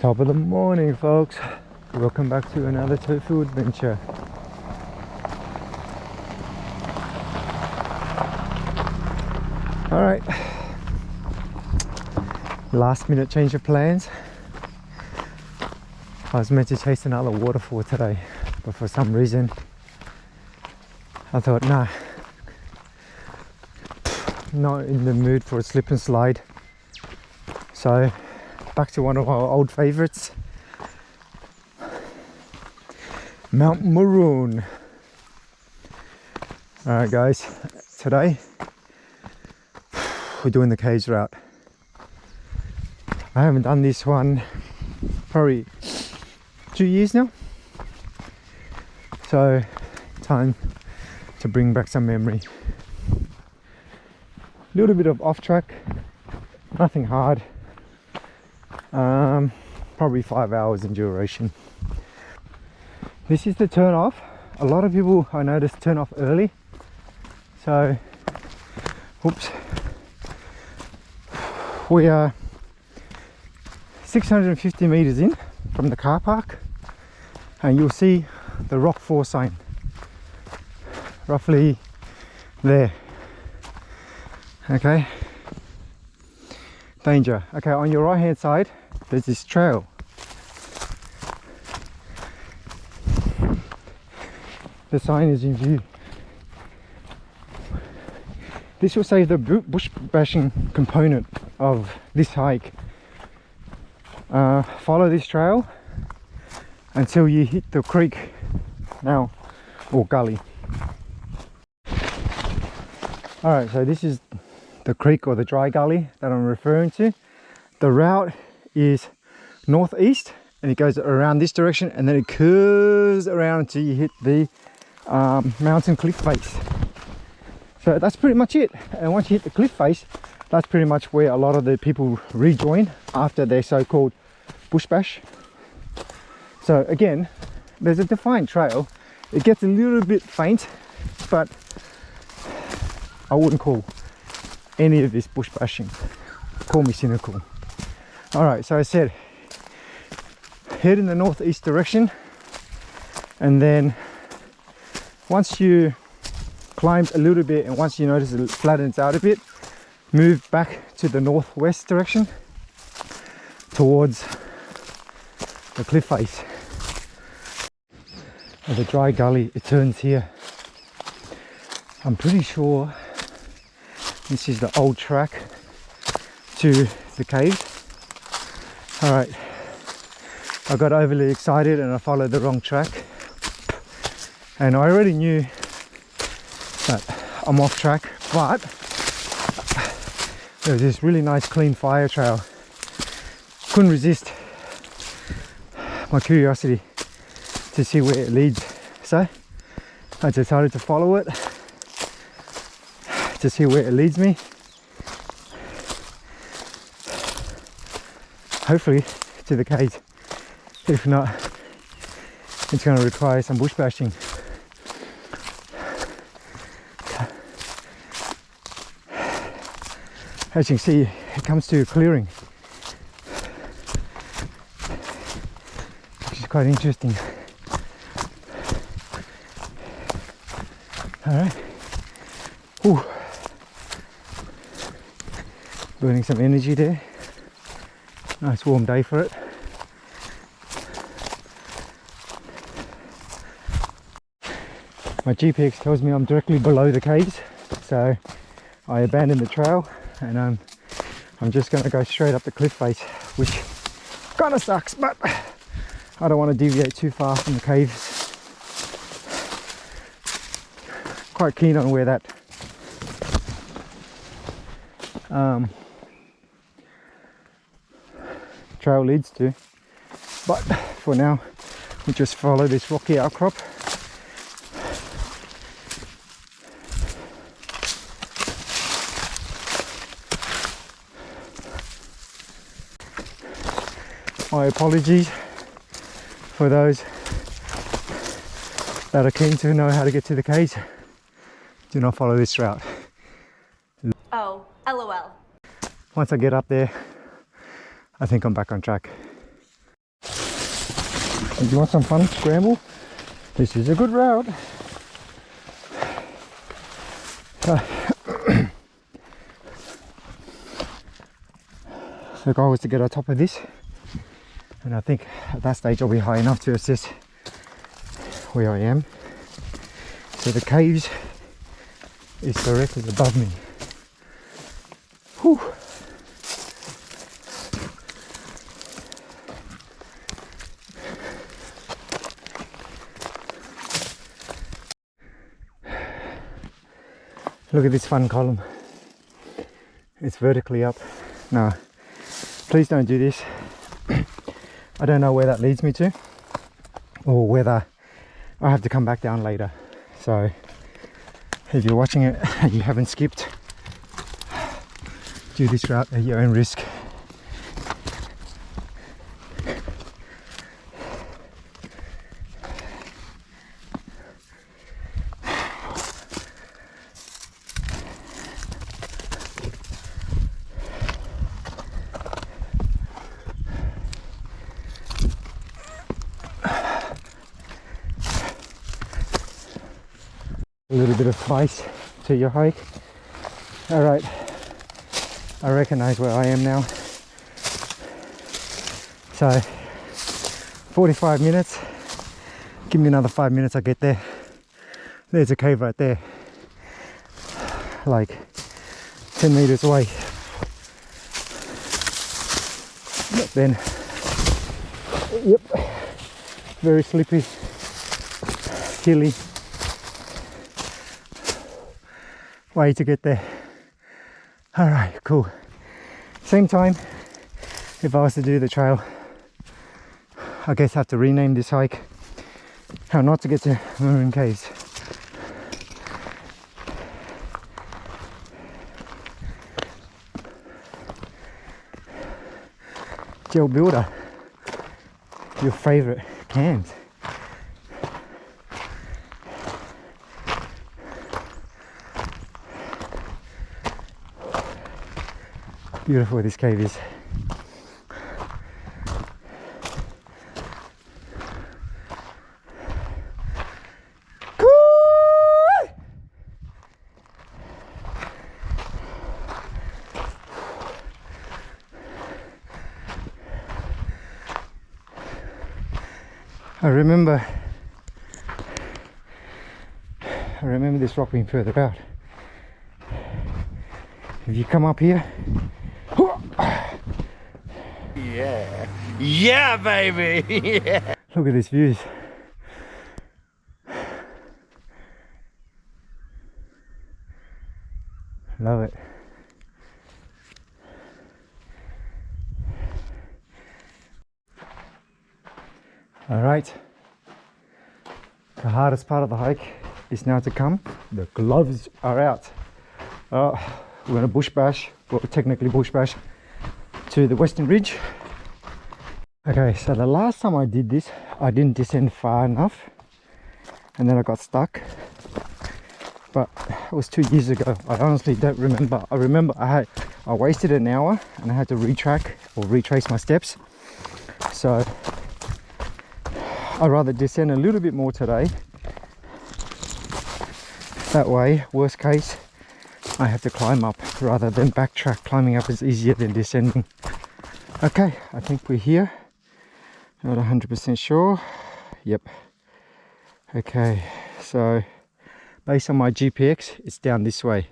Top of the morning, folks. Welcome back to another tofu adventure. Alright, last minute change of plans. I was meant to chase another waterfall today, but for some reason I thought, nah, not in the mood for a slip and slide. So back to one of our old favorites, Mount Maroon. Alright guys, today we're doing the caves route. I haven't done this one probably 2 years now, so time to bring back some memory. A little bit of off track, nothing hard, probably 5 hours in duration. This is the turn off. A lot of people, I noticed, turn off early, so oops, we are 650 meters in from the car park, and you'll see the rock 4 sign roughly there. Okay, danger. Okay, on your right hand side there's this trail. The sign is in view. This will save the bush bashing component of this hike. Follow this trail until you hit the creek now, or gully. Alright, so this is the creek or the dry gully that I'm referring to. The route is northeast and it goes around this direction, and then it curves around until you hit the mountain cliff face. So that's pretty much it. And once you hit the cliff face, that's pretty much where a lot of the people rejoin after their so-called bush bash. So again, there's a defined trail. It gets a little bit faint, but I wouldn't call any of this bush bashing. Call me cynical. Alright, so I said head in the northeast direction, and then once you climb a little bit and once you notice it flattens out a bit, move back to the northwest direction towards the cliff face. At the dry gully, it turns here. I'm pretty sure this is the old track to the cave. Alright, I got overly excited and I followed the wrong track, and I already knew that I'm off track, but there was this really nice clean fire trail. Couldn't resist my curiosity to see where it leads, so I decided to follow it to see where it leads me. Hopefully to the cave. If not, it's going to require some bush bashing. As you can see, it comes to a clearing, which is quite interesting. Alright. Ooh. Burning some energy there. Nice warm day for it. My GPS tells me I'm directly below the caves, so I abandoned the trail and I'm just going to go straight up the cliff face, which kind of sucks, but I don't want to deviate too far from the caves. Quite keen on where that trail leads to, but for now we just follow this rocky outcrop. My apologies for those that are keen to know how to get to the caves. Do not follow this route. Oh, LOL. Once I get up there, I think I'm back on track. If you want some fun scramble, this is a good route. The goal is to get on top of this, and I think at that stage I'll be high enough to assess where I am. So the caves is directly above me. Whew. Look at this fun column. It's vertically up. No, please don't do this. I don't know where that leads me to, or whether I have to come back down later. So if you're watching it and you haven't skipped, do this route at your own risk. A little bit of spice to your hike. All right, I recognize where I am now. So 45 minutes, give me another 5 minutes, I get there. There's a cave right there, like 10 meters away. But then, yep, very slippy, hilly way to get there. All right, cool. Same time, if I was to do the trail, I guess I have to rename this hike How Not to Get to Maroon Caves. Gel Builder, your favorite cans. Beautiful this cave is. Cool. I remember this rock being further out. If you come up here, yeah, baby. Yeah. Look at these views. Love it. All right. The hardest part of the hike is now to come. The gloves are out. We're gonna bush bash, well, technically bush bash to the Western Ridge. Okay, so the last time I did this, I didn't descend far enough, and then I got stuck. But it was 2 years ago. I honestly don't remember. I remember I wasted an hour and I had to retrack or retrace my steps. So I'd rather descend a little bit more today. That way, worst case, I have to climb up rather than backtrack. Climbing up is easier than descending. Okay, I think we're here. Not 100% sure. Yep. Okay, so based on my GPX, it's down this way.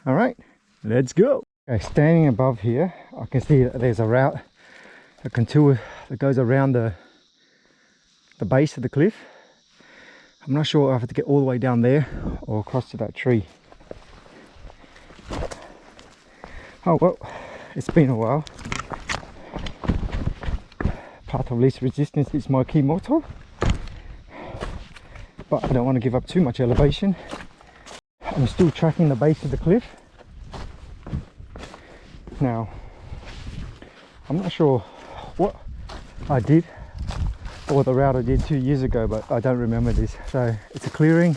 All right, let's go. Okay, standing above here, I can see that there's a route, a contour that goes around the base of the cliff. I'm not sure if I have to get all the way down there or across to that tree. Oh well, it's been a while. Path of least resistance is my key motto, but I don't want to give up too much elevation. I'm still tracking the base of the cliff. Now, I'm not sure what I did or the route I did 2 years ago, but I don't remember this. So it's a clearing.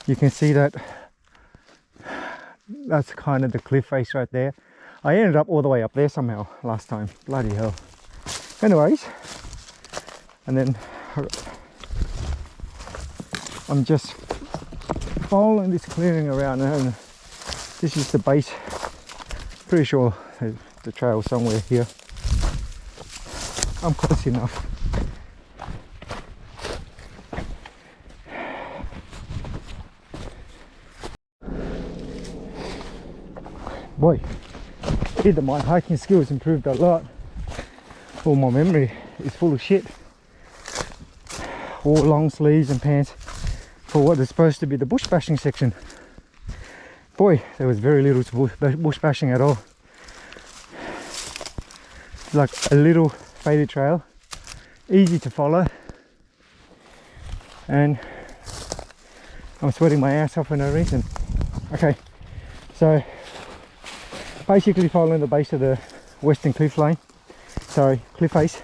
You can see that that's kind of the cliff face right there. I ended up all the way up there somehow last time. Bloody hell. Anyways, and then I'm just following this clearing around, and this is the base. Pretty sure the trail somewhere here. I'm close enough. Boy, either my hiking skills improved a lot, or my memory is full of shit. All long sleeves and pants for what is supposed to be the bush bashing section. Boy, there was very little to bush bashing at all. Like a little faded trail, easy to follow, and I'm sweating my ass off for no reason. Okay, so basically following the base of the western cliff line, sorry, cliff face,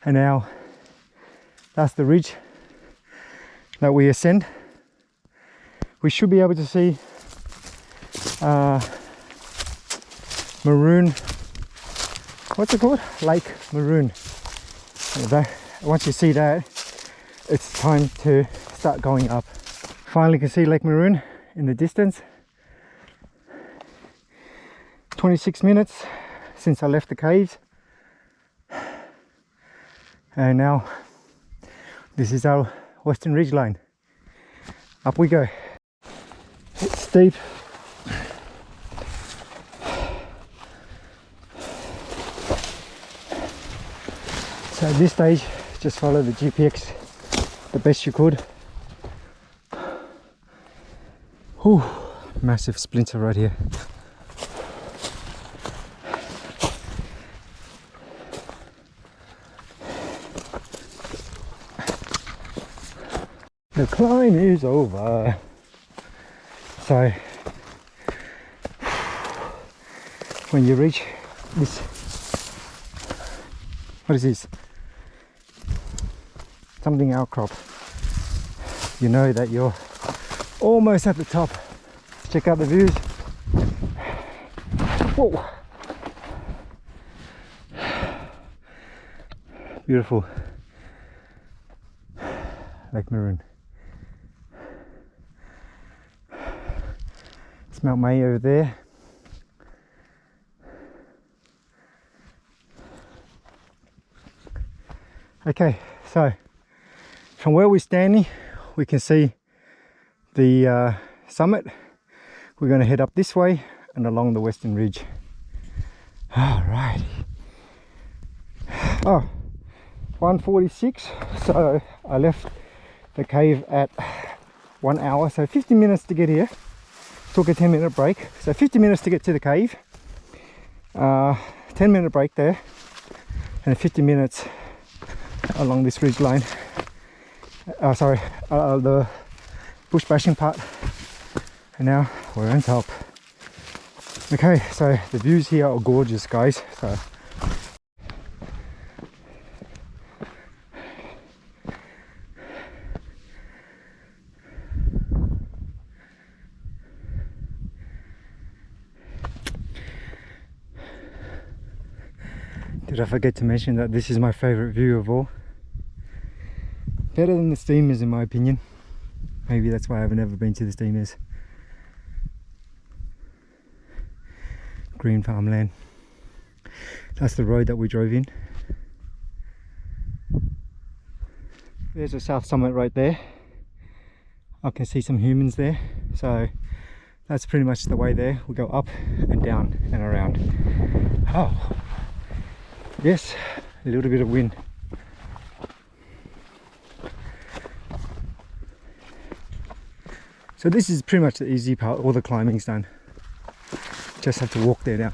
and now that's the ridge that we ascend. We should be able to see Maroon, what's it called? Lake Maroon. Once you see that, it's time to start going up. Finally can see Lake Maroon in the distance. 26 minutes since I left the caves, and now this is our western ridge line. Up we go. It's steep. So at this stage, just follow the GPX the best you could. Whew, massive splinter right here. The climb is over. So when you reach this, what is this? Something outcrop. You know that you're almost at the top. Check out the views. Whoa! Beautiful. Lake Maroon. Mount May over there. Okay, so from where we're standing, we can see the summit. We're going to head up this way and along the western ridge. All right. Oh, 1:46. So I left the cave at 1 hour, so 50 minutes to get here. Took a 10-minute break, so 50 minutes to get to the cave, 10-minute break there, and 50 minutes along this ridge line. The bush bashing part, and now we're on top. Okay, so the views here are gorgeous, guys. So did I forget to mention that this is my favorite view of all? Better than the steamers in my opinion. Maybe that's why I've never been to the steamers. Green farmland. That's the road that we drove in. There's a south summit right there. I can see some humans there. So that's pretty much the way there. We go up and down and around. Oh. Yes, a little bit of wind. So this is pretty much the easy part, all the climbing's done. Just have to walk there now.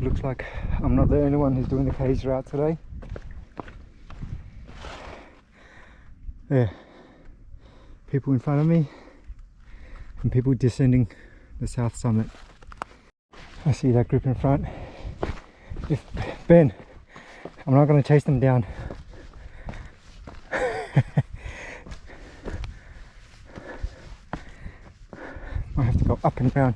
Looks like I'm not the only one who's doing the caves route today. There, people in front of me and people descending the south summit. I see that group in front. Ben, I'm not going to chase them down. I have to go up and down.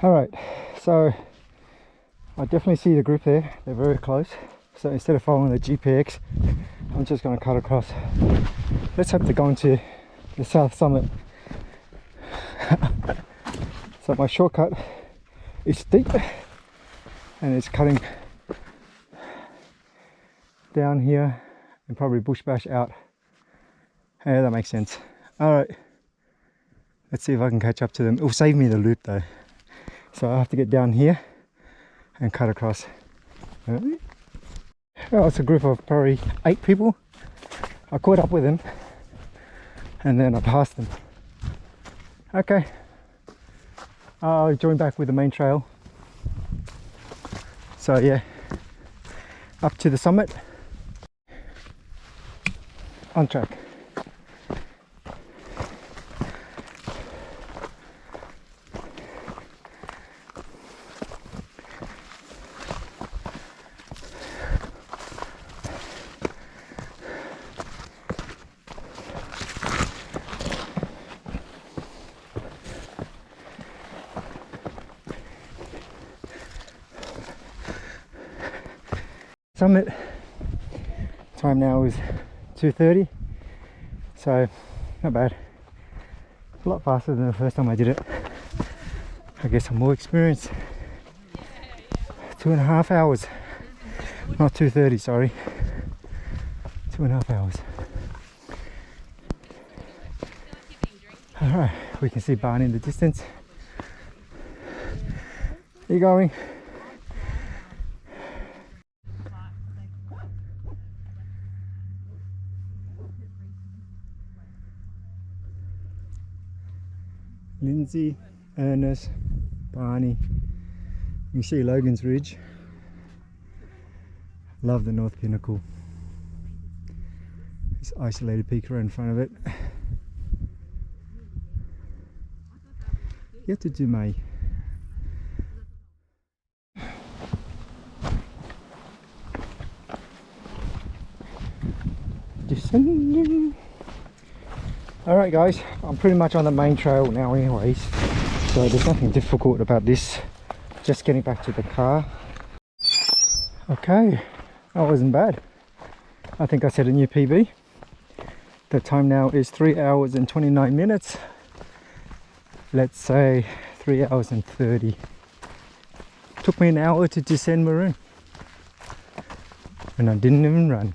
Alright, so I definitely see the group there, they're very close. So instead of following the GPX, I'm just going to cut across. Let's hope to go into the south summit. So my shortcut is steep and it's cutting down here and probably bush bash out. Yeah, that makes sense. Alright, let's see if I can catch up to them. It'll save me the loop though. So I have to get down here and cut across. Well, it's a group of probably 8 people. I caught up with them and then I passed them. Okay, I'll join back with the main trail. So yeah, up to the summit, on track. Summit time now is 2:30, so not bad. A lot faster than the first time I did it. I guess I'm more experienced. 2.5 hours, not 2:30, sorry. 2.5 hours. Alright, we can see Barney in the distance. Are you going? Lindsay, Ernest, Barney. You can see Logan's Ridge. Love the North Pinnacle. This isolated peak right in front of it. Yet to do May. Descending. Alright guys, I'm pretty much on the main trail now anyways, so there's nothing difficult about this, just getting back to the car. Okay, that wasn't bad. I think I set a new PB. The time now is 3 hours and 29 minutes. Let's say 3 hours and 30. Took me an hour to descend Maroon and I didn't even run.